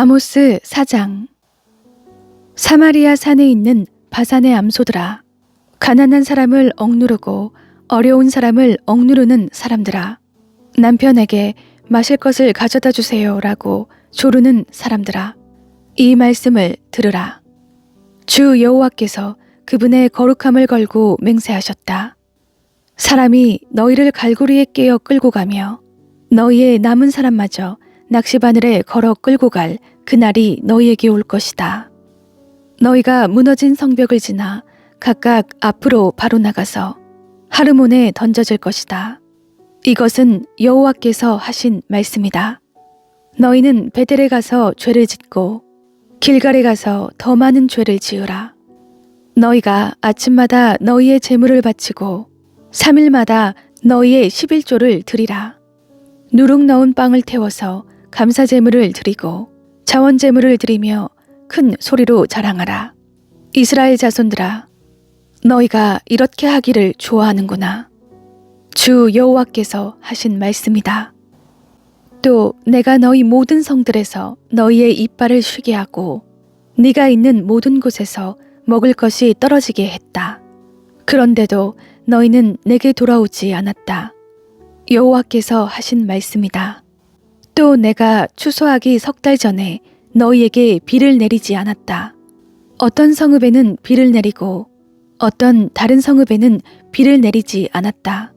아모스 4장. 사마리아 산에 있는 바산의 암소들아, 가난한 사람을 억누르고 어려운 사람을 억누르는 사람들아, 남편에게 마실 것을 가져다 주세요 라고 조르는 사람들아, 이 말씀을 들으라. 주 여호와께서 그분의 거룩함을 걸고 맹세하셨다. 사람이 너희를 갈고리에 깨어 끌고 가며 너희의 남은 사람마저 낚시바늘에 걸어 끌고 갈 그날이 너희에게 올 것이다. 너희가 무너진 성벽을 지나 각각 앞으로 바로 나가서 하르몬에 던져질 것이다. 이것은 여호와께서 하신 말씀이다. 너희는 베델에 가서 죄를 짓고 길갈에 가서 더 많은 죄를 지으라. 너희가 아침마다 너희의 제물을 바치고 3일마다 너희의 11조를 드리라. 누룩 넣은 빵을 태워서 감사제물을 드리고 자원제물을 드리며 큰 소리로 자랑하라. 이스라엘 자손들아, 너희가 이렇게 하기를 좋아하는구나. 주 여호와께서 하신 말씀이다. 또 내가 너희 모든 성들에서 너희의 이빨을 쉬게 하고 네가 있는 모든 곳에서 먹을 것이 떨어지게 했다. 그런데도 너희는 내게 돌아오지 않았다. 여호와께서 하신 말씀이다. 또 내가 추수하기 3달 전에 너희에게 비를 내리지 않았다. 어떤 성읍에는 비를 내리고 어떤 다른 성읍에는 비를 내리지 않았다.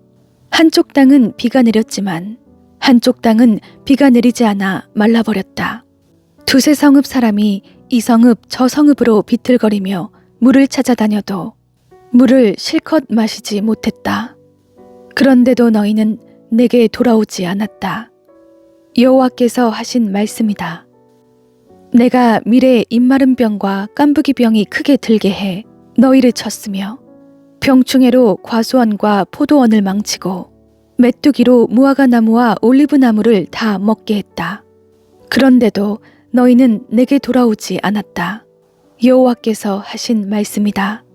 한쪽 땅은 비가 내렸지만 한쪽 땅은 비가 내리지 않아 말라버렸다. 두세 성읍 사람이 이 성읍 저 성읍으로 비틀거리며 물을 찾아다녀도 물을 실컷 마시지 못했다. 그런데도 너희는 내게 돌아오지 않았다. 여호와께서 하신 말씀이다. 내가 미래 입마른 병과 깐부기 병이 크게 들게 해 너희를 쳤으며 병충해로 과수원과 포도원을 망치고 메뚜기로 무화과 나무와 올리브 나무를 다 먹게 했다. 그런데도 너희는 내게 돌아오지 않았다. 여호와께서 하신 말씀이다.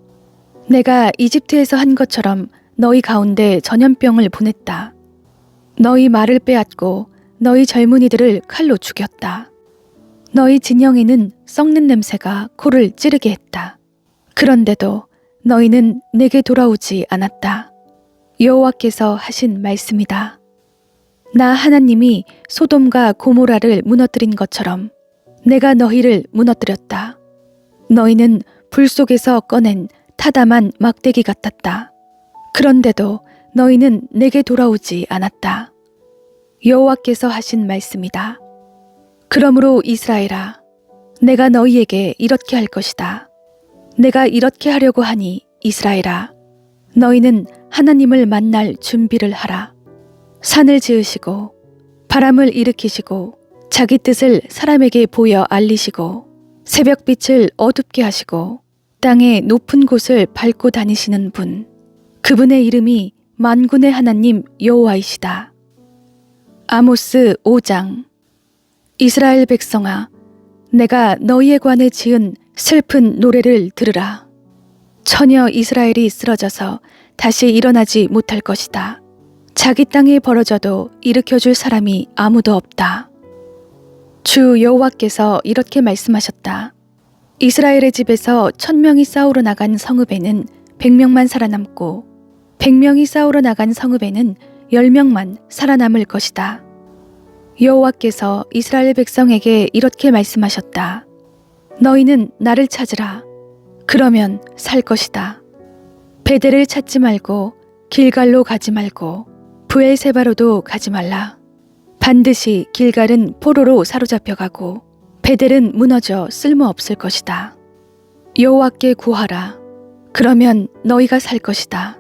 내가 이집트에서 한 것처럼 너희 가운데 전염병을 보냈다. 너희 말을 빼앗고 너희 젊은이들을 칼로 죽였다. 너희 진영에는 썩는 냄새가 코를 찌르게 했다. 그런데도 너희는 내게 돌아오지 않았다. 여호와께서 하신 말씀이다. 나 하나님이 소돔과 고모라를 무너뜨린 것처럼 내가 너희를 무너뜨렸다. 너희는 불 속에서 꺼낸 타담한 막대기 같았다. 그런데도 너희는 내게 돌아오지 않았다. 여호와께서 하신 말씀이다. 그러므로 이스라엘아, 내가 너희에게 이렇게 할 것이다. 내가 이렇게 하려고 하니 이스라엘아, 너희는 하나님을 만날 준비를 하라. 산을 지으시고 바람을 일으키시고 자기 뜻을 사람에게 보여 알리시고 새벽빛을 어둡게 하시고 땅의 높은 곳을 밟고 다니시는 분, 그분의 이름이 만군의 하나님 여호와이시다. 아모스 5장. 이스라엘 백성아, 내가 너희에 관해 지은 슬픈 노래를 들으라. 처녀 이스라엘이 쓰러져서 다시 일어나지 못할 것이다. 자기 땅에 벌어져도 일으켜줄 사람이 아무도 없다. 주 여호와께서 이렇게 말씀하셨다. 이스라엘의 집에서 1000명이 싸우러 나간 성읍에는 100명만 살아남고 100명이 싸우러 나간 성읍에는 10명만 살아남을 것이다. 여호와께서 이스라엘 백성에게 이렇게 말씀하셨다. 너희는 나를 찾으라. 그러면 살 것이다. 베델을 찾지 말고 길갈로 가지 말고 브엘세바로도 가지 말라. 반드시 길갈은 포로로 사로잡혀가고 베델은 무너져 쓸모없을 것이다. 여호와께 구하라. 그러면 너희가 살 것이다.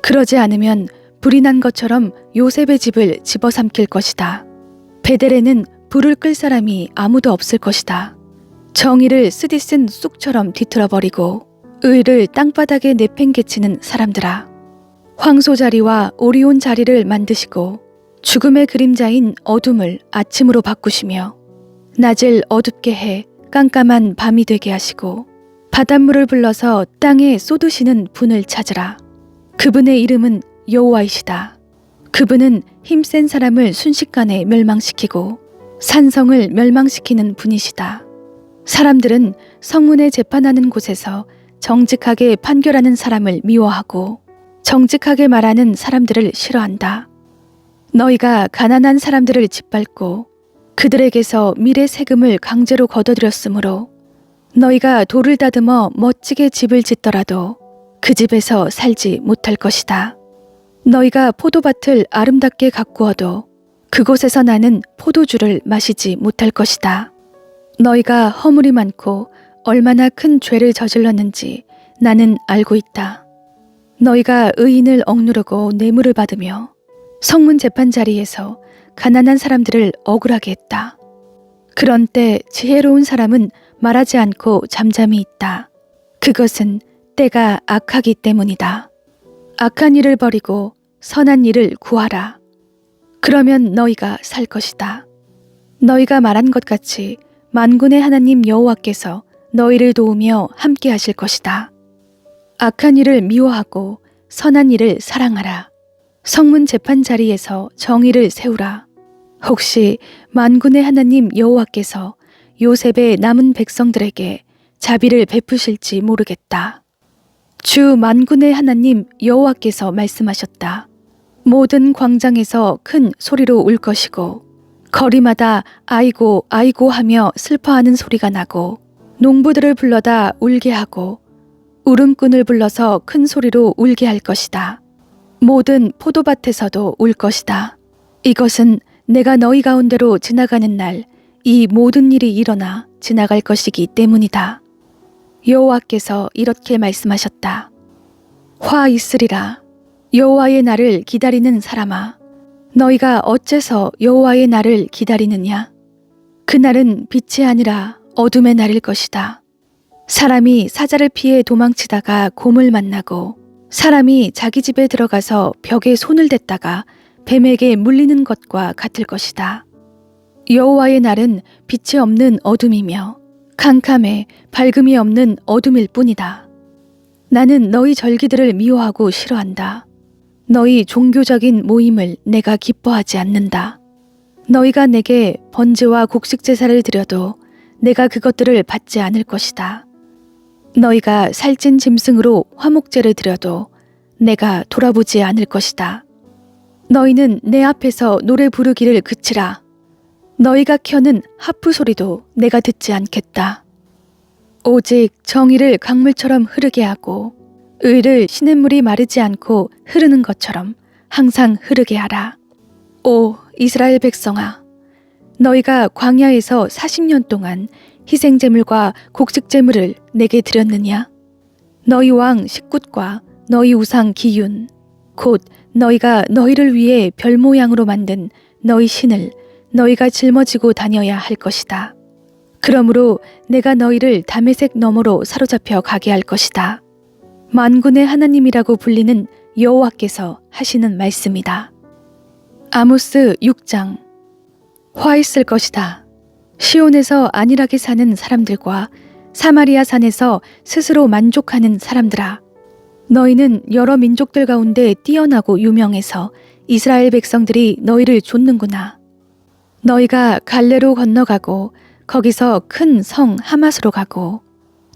그러지 않으면 불이 난 것처럼 요셉의 집을 집어삼킬 것이다. 베델에는 불을 끌 사람이 아무도 없을 것이다. 정의를 쓰디쓴 쑥처럼 뒤틀어버리고 의를 땅바닥에 내팽개치는 사람들아, 황소자리와 오리온 자리를 만드시고 죽음의 그림자인 어둠을 아침으로 바꾸시며 낮을 어둡게 해 깜깜한 밤이 되게 하시고 바닷물을 불러서 땅에 쏟으시는 분을 찾으라. 그분의 이름은 여호와이시다. 그분은 힘센 사람을 순식간에 멸망시키고 산성을 멸망시키는 분이시다. 사람들은 성문에 재판하는 곳에서 정직하게 판결하는 사람을 미워하고 정직하게 말하는 사람들을 싫어한다. 너희가 가난한 사람들을 짓밟고 그들에게서 밀의 세금을 강제로 걷어들였으므로 너희가 돌을 다듬어 멋지게 집을 짓더라도 그 집에서 살지 못할 것이다. 너희가 포도밭을 아름답게 가꾸어도 그곳에서 나는 포도주를 마시지 못할 것이다. 너희가 허물이 많고 얼마나 큰 죄를 저질렀는지 나는 알고 있다. 너희가 의인을 억누르고 뇌물을 받으며 성문 재판 자리에서 가난한 사람들을 억울하게 했다. 그런 때 지혜로운 사람은 말하지 않고 잠잠히 있다. 그것은 때가 악하기 때문이다. 악한 일을 버리고 선한 일을 구하라. 그러면 너희가 살 것이다. 너희가 말한 것 같이 만군의 하나님 여호와께서 너희를 도우며 함께 하실 것이다. 악한 일을 미워하고 선한 일을 사랑하라. 성문 재판 자리에서 정의를 세우라. 혹시 만군의 하나님 여호와께서 요셉의 남은 백성들에게 자비를 베푸실지 모르겠다. 주 만군의 하나님 여호와께서 말씀하셨다. 모든 광장에서 큰 소리로 울 것이고 거리마다 아이고 아이고 하며 슬퍼하는 소리가 나고 농부들을 불러다 울게 하고 울음꾼을 불러서 큰 소리로 울게 할 것이다. 모든 포도밭에서도 울 것이다. 이것은 내가 너희 가운데로 지나가는 날 이 모든 일이 일어나 지나갈 것이기 때문이다. 여호와께서 이렇게 말씀하셨다. 화 있으리라. 여호와의 날을 기다리는 사람아, 너희가 어째서 여호와의 날을 기다리느냐? 그날은 빛이 아니라 어둠의 날일 것이다. 사람이 사자를 피해 도망치다가 곰을 만나고 사람이 자기 집에 들어가서 벽에 손을 댔다가 뱀에게 물리는 것과 같을 것이다. 여호와의 날은 빛이 없는 어둠이며 캄캄해 밝음이 없는 어둠일 뿐이다. 나는 너희 절기들을 미워하고 싫어한다. 너희 종교적인 모임을 내가 기뻐하지 않는다. 너희가 내게 번제와 곡식 제사를 드려도 내가 그것들을 받지 않을 것이다. 너희가 살찐 짐승으로 화목제를 드려도 내가 돌아보지 않을 것이다. 너희는 내 앞에서 노래 부르기를 그치라. 너희가 켜는 하프 소리도 내가 듣지 않겠다. 오직 정의를 강물처럼 흐르게 하고 의를 시냇물이 마르지 않고 흐르는 것처럼 항상 흐르게 하라. 오 이스라엘 백성아, 너희가 광야에서 40년 동안 희생제물과 곡식제물을 내게 드렸느냐? 너희 왕 식굿과 너희 우상 기욤, 곧 너희가 너희를 위해 별 모양으로 만든 너희 신을 너희가 짊어지고 다녀야 할 것이다. 그러므로 내가 너희를 다메섹 너머로 사로잡혀 가게 할 것이다. 만군의 하나님이라고 불리는 여호와께서 하시는 말씀이다. 아모스 6장. 화 있을 것이다. 시온에서 안일하게 사는 사람들과 사마리아 산에서 스스로 만족하는 사람들아, 너희는 여러 민족들 가운데 뛰어나고 유명해서 이스라엘 백성들이 너희를 좇는구나. 너희가 갈레로 건너가고 거기서 큰 성 하맛으로 가고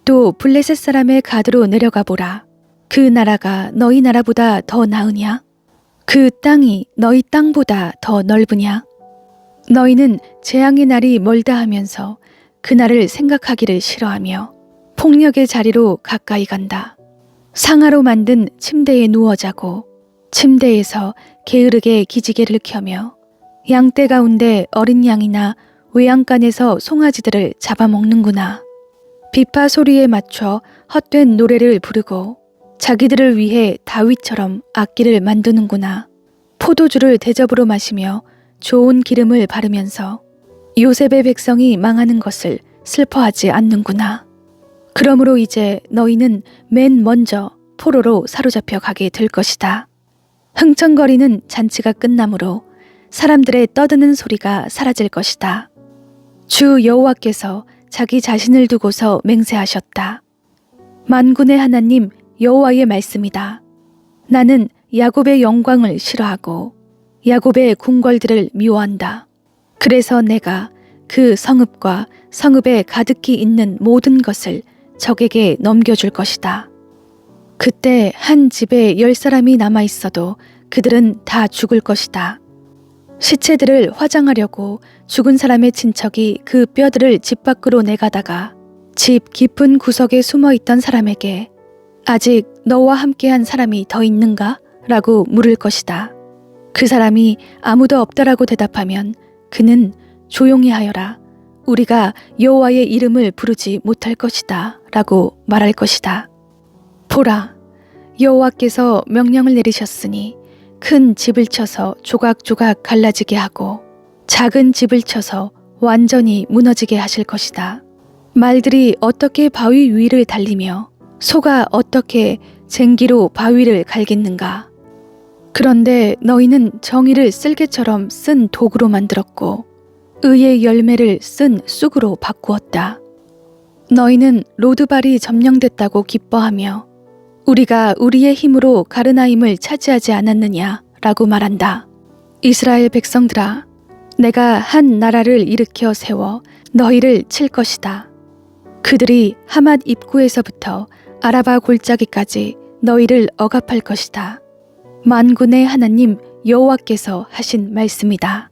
또 블레셋 사람의 가드로 내려가 보라. 그 나라가 너희 나라보다 더 나으냐? 그 땅이 너희 땅보다 더 넓으냐? 너희는 재앙의 날이 멀다 하면서 그날을 생각하기를 싫어하며 폭력의 자리로 가까이 간다. 상아로 만든 침대에 누워 자고 침대에서 게으르게 기지개를 켜며 양떼 가운데 어린 양이나 외양간에서 송아지들을 잡아먹는구나. 비파 소리에 맞춰 헛된 노래를 부르고 자기들을 위해 다윗처럼 악기를 만드는구나. 포도주를 대접으로 마시며 좋은 기름을 바르면서 요셉의 백성이 망하는 것을 슬퍼하지 않는구나. 그러므로 이제 너희는 맨 먼저 포로로 사로잡혀 가게 될 것이다. 흥청거리는 잔치가 끝나므로 사람들의 떠드는 소리가 사라질 것이다. 주 여호와께서 자기 자신을 두고서 맹세하셨다. 만군의 하나님 여호와의 말씀이다. 나는 야곱의 영광을 싫어하고 야곱의 궁궐들을 미워한다. 그래서 내가 그 성읍과 성읍에 가득히 있는 모든 것을 적에게 넘겨줄 것이다. 그때 한 집에 10사람이 남아 있어도 그들은 다 죽을 것이다. 시체들을 화장하려고 죽은 사람의 친척이 그 뼈들을 집 밖으로 내가다가 집 깊은 구석에 숨어 있던 사람에게 아직 너와 함께한 사람이 더 있는가? 라고 물을 것이다. 그 사람이 아무도 없다라고 대답하면 그는 조용히 하여라. 우리가 여호와의 이름을 부르지 못할 것이다. 라고 말할 것이다. 보라, 여호와께서 명령을 내리셨으니 큰 집을 쳐서 조각조각 갈라지게 하고 작은 집을 쳐서 완전히 무너지게 하실 것이다. 말들이 어떻게 바위 위를 달리며 소가 어떻게 쟁기로 바위를 갈겠는가. 그런데 너희는 정의를 쓸개처럼 쓴 도구로 만들었고 의의 열매를 쓴 쑥으로 바꾸었다. 너희는 로드발이 점령됐다고 기뻐하며 우리가 우리의 힘으로 가르나임을 차지하지 않았느냐 라고 말한다. 이스라엘 백성들아, 내가 한 나라를 일으켜 세워 너희를 칠 것이다. 그들이 하맛 입구에서부터 아라바 골짜기까지 너희를 억압할 것이다. 만군의 하나님 여호와께서 하신 말씀이다.